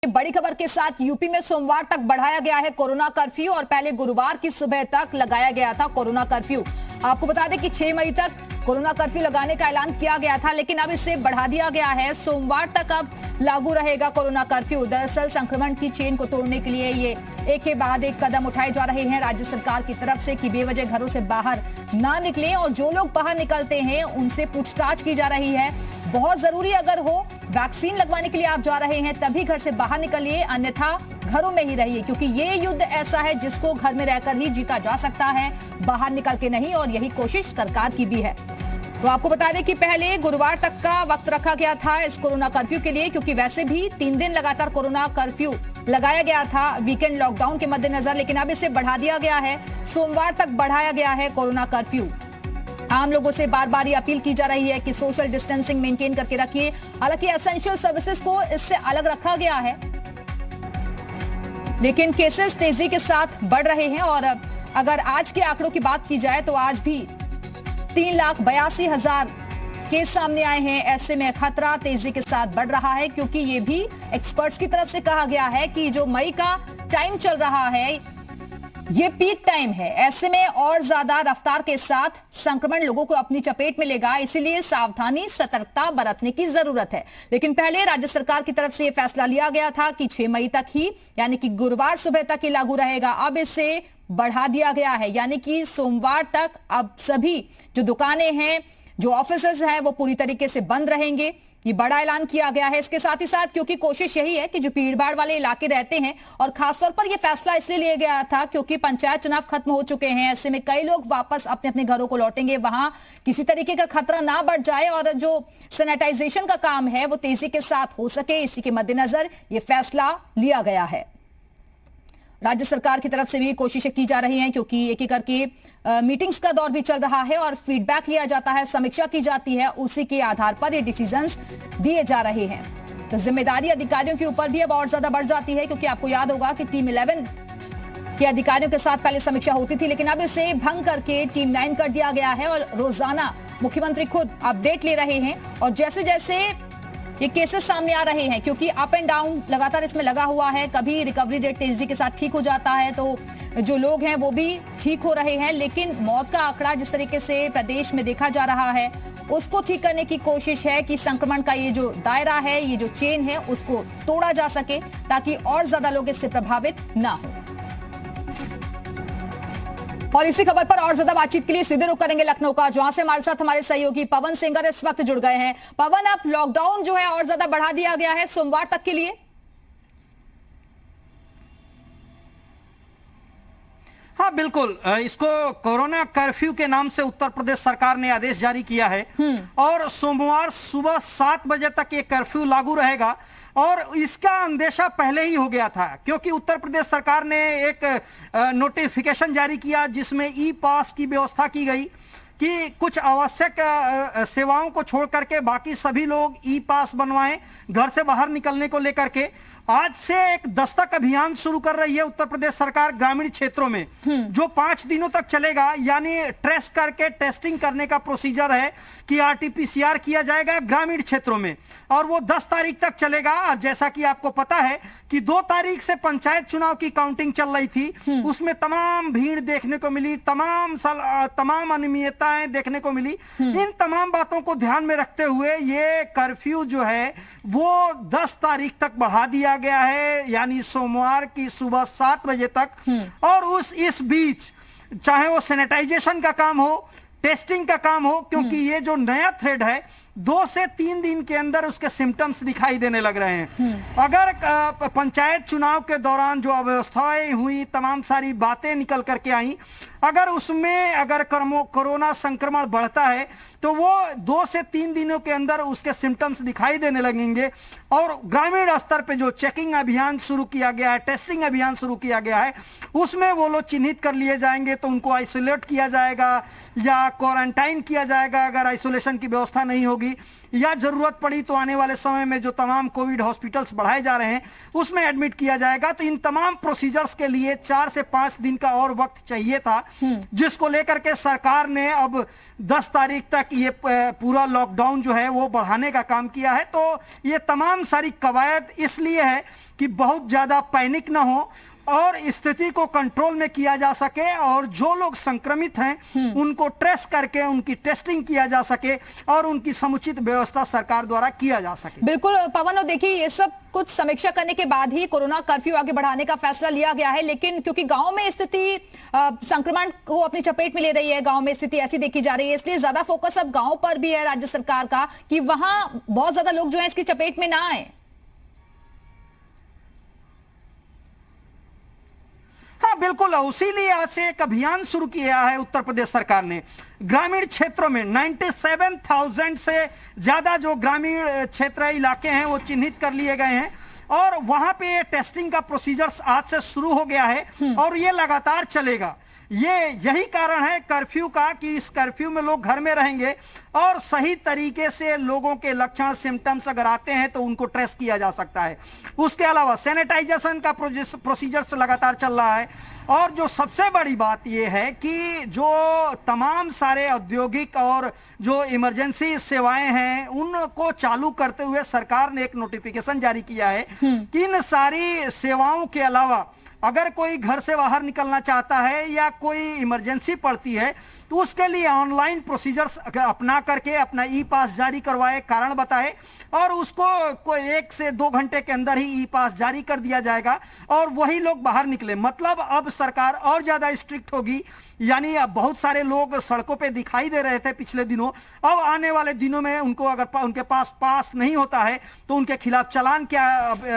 बड़ी खबर के साथ यूपी में सोमवार तक बढ़ाया गया है कोरोना कर्फ्यू और पहले गुरुवार की सुबह तक लगाया गया था कोरोना कर्फ्यू। आपको बता दें कि 6 मई तक कोरोना कर्फ्यू लगाने का ऐलान किया गया था, लेकिन अब इसे बढ़ा दिया गया है। सोमवार तक अब लागू रहेगा कोरोना कर्फ्यू। दरअसल संक्रमण की चेन को तोड़ने के लिए ये एक के बाद एक कदम उठाए जा रहे हैं राज्य सरकार की तरफ से कि बेवजह घरों से बाहर ना निकलें और जो लोग बाहर निकलते हैं उनसे पूछताछ की जा रही है। बहुत जरूरी अगर हो, वैक्सीन लगवाने के लिए आप जा रहे हैं तभी घर से बाहर निकलिए, अन्यथा घरों में ही रहिए, क्योंकि ये युद्ध ऐसा है जिसको घर में रहकर ही जीता जा सकता है, बाहर निकल के नहीं। और यही कोशिश सरकार की भी है। तो आपको बता दें कि पहले गुरुवार तक का वक्त रखा गया था इस कोरोना कर्फ्यू के लिए, क्योंकि वैसे भी 3 दिन लगातार कोरोना कर्फ्यू लगाया गया था वीकेंड लॉकडाउन के मद्देनजर, लेकिन अब इसे बढ़ा दिया गया है। सोमवार तक बढ़ाया गया है कोरोना कर्फ्यू। आम लोगों से बार बार ये अपील की जा रही है कि सोशल डिस्टेंसिंग मेंटेन करके रखिए। हालांकि एसेंशियल सर्विसेज को इससे अलग रखा गया है, लेकिन केसेस तेजी के साथ बढ़ रहे हैं। और अगर आज के आंकड़ों की बात की जाए तो आज भी 3,82,000 केस सामने आए हैं। ऐसे में खतरा तेजी के साथ बढ़ रहा है, क्योंकि ये भी एक्सपर्ट्स की तरफ से कहा गया है कि जो मई का टाइम चल रहा है ये पीक टाइम है। ऐसे में और ज्यादा रफ्तार के साथ संक्रमण लोगों को अपनी चपेट में लेगा, इसीलिए सावधानी सतर्कता बरतने की जरूरत है। लेकिन पहले राज्य सरकार की तरफ से यह फैसला लिया गया था कि 6 मई तक ही, यानी कि गुरुवार सुबह तक ही लागू रहेगा। अब इसे बढ़ा दिया गया है, यानी कि सोमवार तक अब सभी जो दुकानें हैं, जो ऑफिसेज हैं, वो पूरी तरीके से बंद रहेंगे। ये बड़ा ऐलान किया गया है। इसके साथ ही साथ क्योंकि कोशिश यही है कि जो भीड़ भाड़ वाले इलाके रहते हैं, और खासतौर पर यह फैसला इसलिए लिया गया था क्योंकि पंचायत चुनाव खत्म हो चुके हैं। ऐसे में कई लोग वापस अपने अपने घरों को लौटेंगे, वहां किसी तरीके का खतरा ना बढ़ जाए और जो सैनिटाइजेशन का काम है वो तेजी के साथ हो सके। इसी के मद्देनजर यह फैसला लिया गया है। राज्य सरकार की तरफ से भी कोशिशें की जा रही हैं, क्योंकि एक एक करके मीटिंग्स का दौर भी चल रहा है और फीडबैक लिया जाता है, समीक्षा की जाती है, उसी के आधार पर ये डिसीजंस दिए जा रहे हैं। तो जिम्मेदारी अधिकारियों के ऊपर भी अब और ज्यादा बढ़ जाती है, क्योंकि आपको याद होगा कि टीम 11 के अधिकारियों के साथ पहले समीक्षा होती थी, लेकिन अब इसे भंग करके टीम 9 कर दिया गया है और रोजाना मुख्यमंत्री खुद अपडेट ले रहे हैं। और जैसे जैसे ये केसेस सामने आ रहे हैं, क्योंकि अप एंड डाउन लगातार इसमें लगा हुआ है, कभी रिकवरी रेट तेजी के साथ ठीक हो जाता है तो जो लोग हैं वो भी ठीक हो रहे हैं, लेकिन मौत का आंकड़ा जिस तरीके से प्रदेश में देखा जा रहा है उसको ठीक करने की कोशिश है कि संक्रमण का ये जो दायरा है, ये जो चेन है, उसको तोड़ा जा सके ताकि और ज्यादा लोग इससे प्रभावित ना हो। और इसी खबर पर और ज्यादा बातचीत के लिए सीधे रुख करेंगे लखनऊ का, जहां से हमारे साथ हमारे सहयोगी पवन सिंगर इस वक्त जुड़ गए हैं। पवन, अब लॉकडाउन जो है और ज्यादा बढ़ा दिया गया है सोमवार तक के लिए। हाँ बिल्कुल, इसको कोरोना कर्फ्यू के नाम से उत्तर प्रदेश सरकार ने आदेश जारी किया है और सोमवार सुबह 7 बजे तक ये कर्फ्यू लागू रहेगा। और इसका अंदेशा पहले ही हो गया था, क्योंकि उत्तर प्रदेश सरकार ने एक नोटिफिकेशन जारी किया जिसमें ई पास की व्यवस्था की गई कि कुछ आवश्यक सेवाओं को छोड़ करके बाकी सभी लोग ई पास बनवाएं घर से बाहर निकलने को लेकर के। आज से एक दस्तक अभियान शुरू कर रही है उत्तर प्रदेश सरकार ग्रामीण क्षेत्रों में, जो 5 दिनों तक चलेगा। यानी ट्रेस करके टेस्टिंग करने का प्रोसीजर है कि आरटीपीसीआर किया जाएगा ग्रामीण क्षेत्रों में, और वो 10 तारीख तक चलेगा। और जैसा कि आपको पता है कि 2 तारीख से पंचायत चुनाव की काउंटिंग चल रही थी, उसमें तमाम भीड़ देखने को मिली, तमाम अनियमितताएं देखने को मिली। इन तमाम बातों को ध्यान में रखते हुए ये कर्फ्यू जो है वो 10 तारीख तक बढ़ा दिया गया है, यानी सोमवार की सुबह 7 बजे तक। और इस बीच चाहे वो सैनिटाइजेशन का काम हो, टेस्टिंग का काम हो, क्योंकि ये जो नया थ्रेड है 2 से 3 दिन के अंदर उसके सिम्टम्स दिखाई देने लग रहे हैं। अगर पंचायत चुनाव के दौरान जो अव्यवस्थाएं हुई, तमाम सारी बातें निकल करके आई, अगर उसमें अगर कोरोना संक्रमण बढ़ता है तो वो 2 से 3 दिनों के अंदर उसके सिम्टम्स दिखाई देने लगेंगे। और ग्रामीण स्तर पे जो चेकिंग अभियान शुरू किया गया है, टेस्टिंग अभियान शुरू किया गया है, उसमें वो लोग चिन्हित कर लिए जाएंगे तो उनको आइसोलेट किया जाएगा या क्वारंटाइन किया जाएगा अगर आइसोलेशन की व्यवस्था नहीं होगी। या जरूरत पड़ी तो आने वाले समय में जो तमाम कोविड हॉस्पिटल्स बढ़ाए जा रहे हैं उसमें एडमिट किया जाएगा। तो इन तमाम प्रोसीजर्स के लिए 4 से 5 दिन का और वक्त चाहिए था, जिसको लेकर के सरकार ने अब 10 तारीख तक ये पूरा लॉकडाउन जो है वो बढ़ाने का काम किया है। तो ये तमाम सारी कवायद इसलिए है कि बहुत ज्यादा पैनिक ना हो और स्थिति को कंट्रोल में किया जा सके और जो लोग संक्रमित हैं उनको ट्रेस करके उनकी टेस्टिंग किया जा सके और उनकी समुचित व्यवस्था सरकार द्वारा किया जा सके। बिल्कुल पवन, और देखिए ये सब कुछ समीक्षा करने के बाद ही कोरोना कर्फ्यू आगे बढ़ाने का फैसला लिया गया है, लेकिन क्योंकि गांव में स्थिति संक्रमण को अपनी चपेट में ले रही है, गांव में स्थिति ऐसी देखी जा रही है, इसलिए ज्यादा फोकस अब गांव पर भी है राज्य सरकार का कि वहां बहुत ज्यादा लोग जो है इसकी चपेट में ना आए। हाँ बिल्कुल, उसीलिए आज से एक अभियान शुरू किया है उत्तर प्रदेश सरकार ने। ग्रामीण क्षेत्रों में 97,000 से ज्यादा जो ग्रामीण क्षेत्र इलाके हैं वो चिन्हित कर लिए गए हैं और वहां पे टेस्टिंग का प्रोसीजर्स आज से शुरू हो गया है और ये लगातार चलेगा। यही कारण है कर्फ्यू का कि इस कर्फ्यू में लोग घर में रहेंगे और सही तरीके से लोगों के लक्षण सिम्टम्स अगर आते हैं तो उनको ट्रेस किया जा सकता है। उसके अलावा सैनिटाइजेशन का प्रोसीजर्स लगातार चल रहा है और जो सबसे बड़ी बात यह है कि जो तमाम सारे औद्योगिक और जो इमरजेंसी सेवाएं हैं उनको चालू करते हुए सरकार ने एक नोटिफिकेशन जारी किया है कि इन सारी सेवाओं के अलावा अगर कोई घर से बाहर निकलना चाहता है या कोई इमरजेंसी पड़ती है तो उसके लिए ऑनलाइन प्रोसीजर्स अपना करके अपना ई पास जारी करवाए, कारण बताए और उसको कोई 1 से 2 घंटे के अंदर ही ई पास जारी कर दिया जाएगा और वही लोग बाहर निकले। मतलब अब सरकार और ज्यादा स्ट्रिक्ट होगी, यानी अब बहुत सारे लोग सड़कों पे दिखाई दे रहे थे पिछले दिनों, अब आने वाले दिनों में उनको अगर उनके पास पास नहीं होता है तो उनके खिलाफ चालान क्या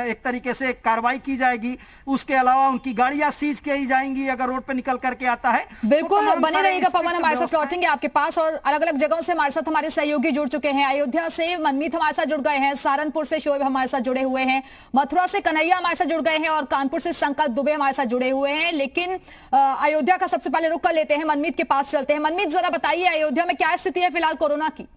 एक तरीके से कार्रवाई की जाएगी। उसके अलावा उनकी गाड़ियां सीज की जाएंगी अगर रोड पे निकल करके आता है। बिल्कुल तो बने रहिएगा पवन, हमारे साथ लौटेंगे आपके पास और अलग अलग जगहों से हमारे साथ हमारे सहयोगी जुड़ चुके हैं। अयोध्या से मनमीत हमारे साथ जुड़ गए हैं, सहारनपुर से शोएब हमारे साथ जुड़े हुए हैं, मथुरा से कन्हैया हमारे साथ जुड़ गए हैं और कानपुर से संकल्प दुबे हमारे साथ जुड़े हुए हैं। लेकिन अयोध्या का सबसे पहले रुक कर लेते हैं, मनमीत के पास चलते हैं। मनमीत जरा बताइए अयोध्या में क्या स्थिति है फिलहाल कोरोना की?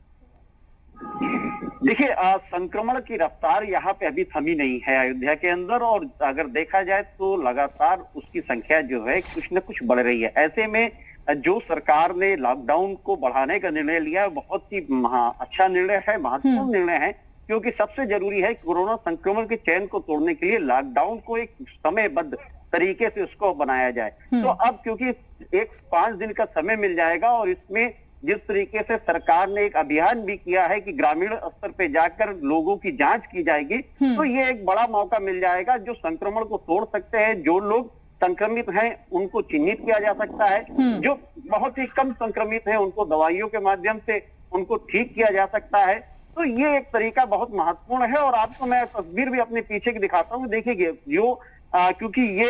देखिए संक्रमण की रफ्तार यहाँ पे अभी थमी नहीं है अयोध्या के अंदर और अगर देखा जाए तो लगातार उसकी संख्या जो है कुछ न कुछ बढ़ रही है। ऐसे में जो सरकार ने लॉकडाउन को बढ़ाने का निर्णय लिया बहुत ही अच्छा निर्णय है, महत्वपूर्ण निर्णय है, क्योंकि सबसे जरूरी है कोरोना संक्रमण के चैन को तोड़ने के लिए लॉकडाउन को एक समयबद्ध तरीके से उसको बनाया जाए। तो अब क्योंकि 5 दिन का समय मिल जाएगा और इसमें जिस तरीके से सरकार ने एक अभियान भी किया है कि ग्रामीण स्तर पे जाकर लोगों की जांच की जाएगी, तो ये एक बड़ा मौका मिल जाएगा जो संक्रमण को तोड़ सकते हैं। जो लोग संक्रमित हैं उनको चिन्हित किया जा सकता है, जो बहुत ही कम संक्रमित हैं उनको दवाइयों के माध्यम से उनको ठीक किया जा सकता है। तो ये एक तरीका बहुत महत्वपूर्ण है और आपको मैं तस्वीर भी अपने पीछे की दिखाता हूँ। देखिए जो क्योंकि ये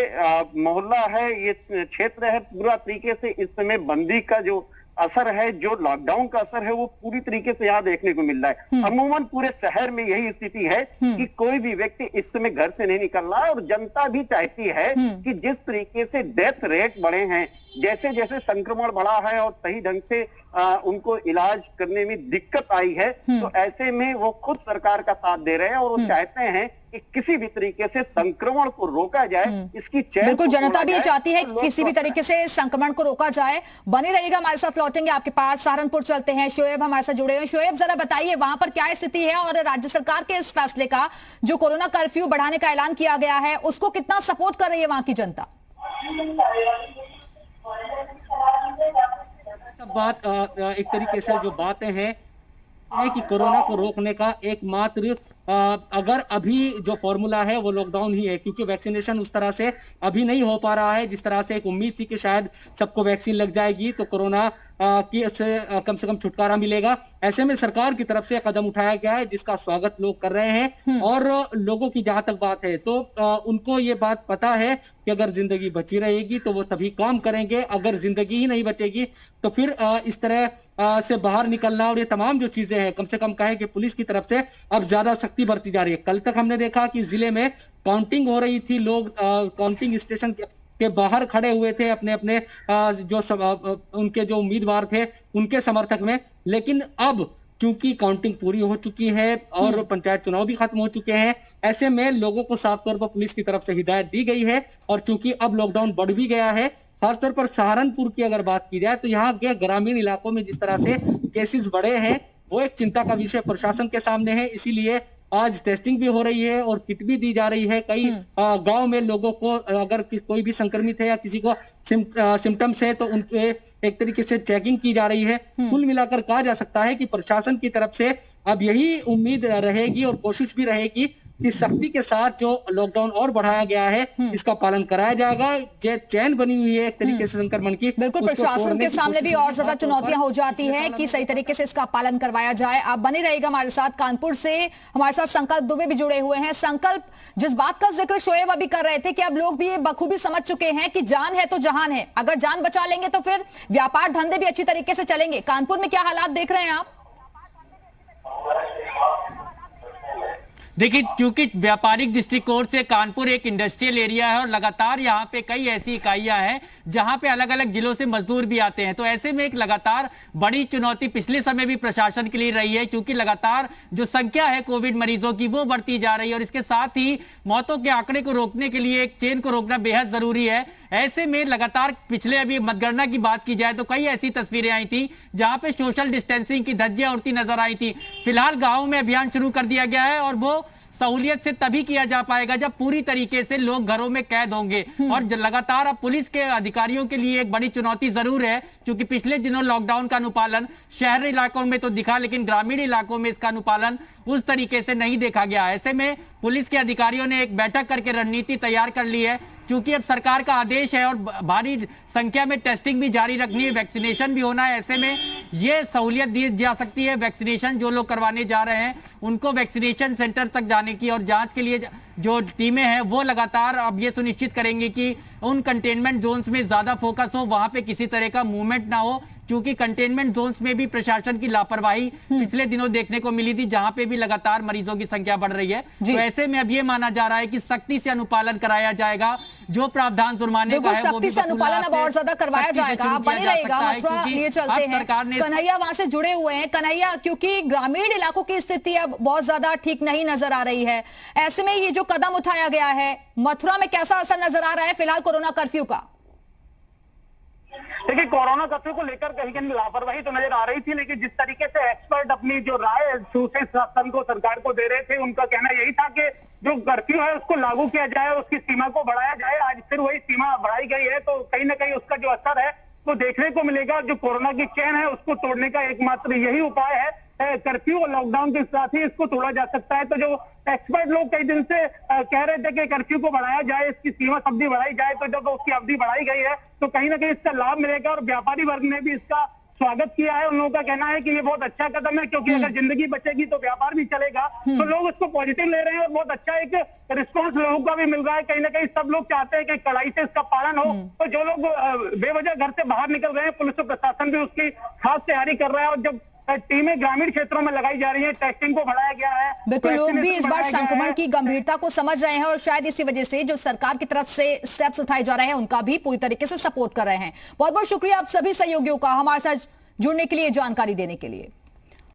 मोहल्ला है, ये क्षेत्र है, पूरा तरीके से इस समय बंदी का जो असर है, जो लॉकडाउन का असर है वो पूरी तरीके से यहाँ देखने को मिल रहा है। अमूमन पूरे शहर में यही स्थिति है कि कोई भी व्यक्ति इस समय घर से नहीं निकल रहा है और जनता भी चाहती है कि जिस तरीके से डेथ रेट बढ़े हैं, जैसे जैसे संक्रमण बढ़ा है और सही ढंग से उनको इलाज करने में दिक्कत आई है, तो ऐसे में वो खुद सरकार का साथ दे रहे हैं और वो चाहते हैं कि किसी भी तरीके से संक्रमण को रोका जाए, इसकी चैन बिल्कुल जनता भी ये चाहती है कि किसी भी तरीके से संक्रमण को रोका जाए। बने रहिएगा, हमारे साथ लौटेंगे आपके पास। सहारनपुर चलते हैं, शोएब हमारे साथ जुड़े हुए। शोएब जरा बताइए वहां पर क्या स्थिति है और राज्य सरकार के इस फैसले का, जो कोरोना कर्फ्यू बढ़ाने का ऐलान किया गया है, उसको कितना सपोर्ट कर रही है वहां की जनता? सब बात एक तरीके से जो बातें हैं कि कोरोना को रोकने का एकमात्र अगर अभी जो फॉर्मूला है वो लॉकडाउन ही है, क्योंकि वैक्सीनेशन उस तरह से अभी नहीं हो पा रहा है जिस तरह से एक उम्मीद थी कि शायद सबको वैक्सीन लग जाएगी तो कोरोना की से कम छुटकारा मिलेगा। ऐसे में सरकार की तरफ से कदम उठाया गया है जिसका स्वागत लोग कर रहे हैं और लोगों की जहां तक बात है तो उनको ये बात पता है कि अगर जिंदगी बची रहेगी तो वो तभी काम करेंगे, अगर जिंदगी ही नहीं बचेगी तो फिर इस तरह से बाहर निकलना और ये तमाम जो चीजें हैं, कम से कम कहें कि पुलिस की तरफ से अब ज्यादा सख्ती बरती जा रही है। कल तक हमने देखा कि जिले में काउंटिंग हो रही थी, लोग काउंटिंग स्टेशन के बाहर खड़े हुए थे अपने जो उनके जो उम्मीदवार थे उनके समर्थक में, लेकिन अब चूंकि काउंटिंग पूरी हो चुकी है और पंचायत चुनाव भी खत्म हो चुके हैं, ऐसे में लोगों को साफ तौर पर पुलिस की तरफ से हिदायत दी गई है। और चूंकि अब लॉकडाउन बढ़ भी गया है, खासतौर पर सहारनपुर की अगर बात की जाए तो यहाँ के ग्रामीण इलाकों में जिस तरह से केसेस बढ़े हैं वो एक चिंता का विषय प्रशासन के सामने है। इसीलिए आज टेस्टिंग भी हो रही है और किट भी दी जा रही है। कई गांव में लोगों को अगर कोई भी संक्रमित है या किसी को सिम्टम्स है तो उनके एक तरीके से चेकिंग की जा रही है। कुल मिलाकर कहा जा सकता है कि प्रशासन की तरफ से अब यही उम्मीद रहेगी और कोशिश भी रहेगी कि सख्ती के साथ जो लॉकडाउन और बढ़ाया गया है इसका पालन कराया जाएगा। जो चैन बनी हुई है एक तरीके से संक्रमण की, बिल्कुल प्रशासन के सामने भी और ज्यादा चुनौतियां हो जाती हैं कि सही तरीके से इसका पालन करवाया जाए। आप बने रहेगा हमारे साथ। कानपुर से हमारे साथ संकल्प दुबे भी जुड़े हुए हैं। संकल्प, जिस बात का जिक्र शोएब अभी कर रहे थे कि अब लोग भी ये बखूबी समझ चुके हैं कि जान है तो जहान है, अगर जान बचा लेंगे तो फिर व्यापार धंधे भी अच्छी तरीके से चलेंगे। कानपुर में क्या हालात देख रहे हैं आप? देखिए, क्योंकि व्यापारिक दृष्टिकोण से कानपुर एक इंडस्ट्रियल एरिया है और लगातार यहाँ पे कई ऐसी इकाइयां हैं जहाँ पे अलग अलग जिलों से मजदूर भी आते हैं, तो ऐसे में एक लगातार बड़ी चुनौती पिछले समय भी प्रशासन के लिए रही है, क्योंकि लगातार जो संख्या है कोविड मरीजों की वो बढ़ती जा रही है और इसके साथ ही मौतों के आंकड़े को रोकने के लिए एक चेन को रोकना बेहद जरूरी है। ऐसे में लगातार पिछले अभी मतगणना की बात की जाए तो कई ऐसी तस्वीरें आई थी जहां पे सोशल डिस्टेंसिंग की धज्जियां उड़ती नजर आई थी। फिलहाल गांव में अभियान शुरू कर दिया गया है और वो सहूलियत से तभी किया जा पाएगा जब पूरी तरीके से लोग घरों में कैद होंगे। और लगातार अब पुलिस के अधिकारियों के लिए एक बड़ी चुनौती जरूर है, क्योंकि पिछले दिनों लॉकडाउन का अनुपालन शहरी इलाकों में तो दिखा, लेकिन ग्रामीण इलाकों में इसका अनुपालन उस तरीके से नहीं देखा गया। ऐसे में पुलिस के अधिकारियों ने एक बैठक करके रणनीति तैयार कर ली है, क्योंकि अब सरकार का आदेश है और भारी संख्या में टेस्टिंग भी जारी रखनी है, वैक्सीनेशन भी होना है। ऐसे में यह सहूलियत दी जा सकती है, वैक्सीनेशन जो लोग करवाने जा रहे हैं उनको वैक्सीनेशन सेंटर तक जाने की, और जांच के लिए जो टीमें हैं वो लगातार अब ये सुनिश्चित करेंगी कि उन कंटेनमेंट जोन्स में ज्यादा फोकस हो, वहां पे किसी तरह का मूवमेंट ना हो, क्योंकि कंटेनमेंट जोन्स में भी प्रशासन की लापरवाही पिछले दिनों देखने को मिली थी, जहां पे भी लगातार मरीजों की संख्या बढ़ रही है। तो ऐसे में अब ये माना जा रहा है कि सख्ती से अनुपालन कराया जाएगा, जो प्रावधान जुर्माने का है वो भी अनुपालन अब और ज्यादा करवाया जाएगा। आप बने रहेगा, मथुरा लिए चलते हैं। कन्हैया वहां से जुड़े हुए हैं। कन्हैया, क्योंकि ग्रामीण इलाकों की स्थिति अब बहुत ज्यादा ठीक नहीं नजर आ रही है, ऐसे में ये जो कदम उठाया गया है मथुरा में कैसा असर नजर आ रहा है फिलहाल कोरोना कर्फ्यू का? देखिए, कोरोना कर्फ्यू को लेकर कहीं कहीं लापरवाही तो नजर आ रही थी, लेकिन जिस तरीके से एक्सपर्ट अपनी जो राय दूसरे शासन को, सरकार को दे रहे थे, उनका कहना यही था कि जो कर्फ्यू है उसको लागू किया जाए, उसकी सीमा को बढ़ाया जाए। आज फिर वही सीमा बढ़ाई गई है, तो कहीं ना कहीं उसका जो असर है वो देखने को मिलेगा। जो कोरोना की चेन है उसको तोड़ने का एकमात्र यही उपाय है, कर्फ्यू और लॉकडाउन के साथ ही इसको तोड़ा जा सकता है। तो जो एक्सपर्ट लोग कई दिन से कह रहे थे कि कर्फ्यू को बढ़ाया जाए, इसकी सीमा अवधि बढ़ाई जाए, तो जब उसकी अवधि बढ़ाई गई है तो कहीं ना कहीं इसका लाभ मिलेगा और व्यापारी वर्ग ने भी इसका स्वागत किया है। उन लोगों का कहना है कि ये बहुत अच्छा कदम है, क्योंकि अगर जिंदगी बचेगी तो व्यापार भी चलेगा। तो लोग इसको पॉजिटिव ले रहे हैं और बहुत अच्छा एक रिस्पॉन्स लोगों का भी मिल रहा है। कहीं ना कहीं सब लोग चाहते हैं कि कड़ाई से इसका पालन हो। तो जो लोग बेवजह घर से बाहर निकल रहे हैं, पुलिस और प्रशासन भी उसकी खास तैयारी कर रहा है और जब टीमें ग्रामीण क्षेत्रों में लगाई जा रही है, टेस्टिंग को बढ़ाया गया है। बिल्कुल, लोग भी इस बार संक्रमण की गंभीरता को समझ रहे हैं और शायद इसी वजह से जो सरकार की तरफ से स्टेप्स उठाए जा रहे हैं उनका भी पूरी तरीके से सपोर्ट कर रहे हैं। बहुत बहुत शुक्रिया आप सभी सहयोगियों का हमारे साथ जुड़ने के लिए, जानकारी देने के लिए।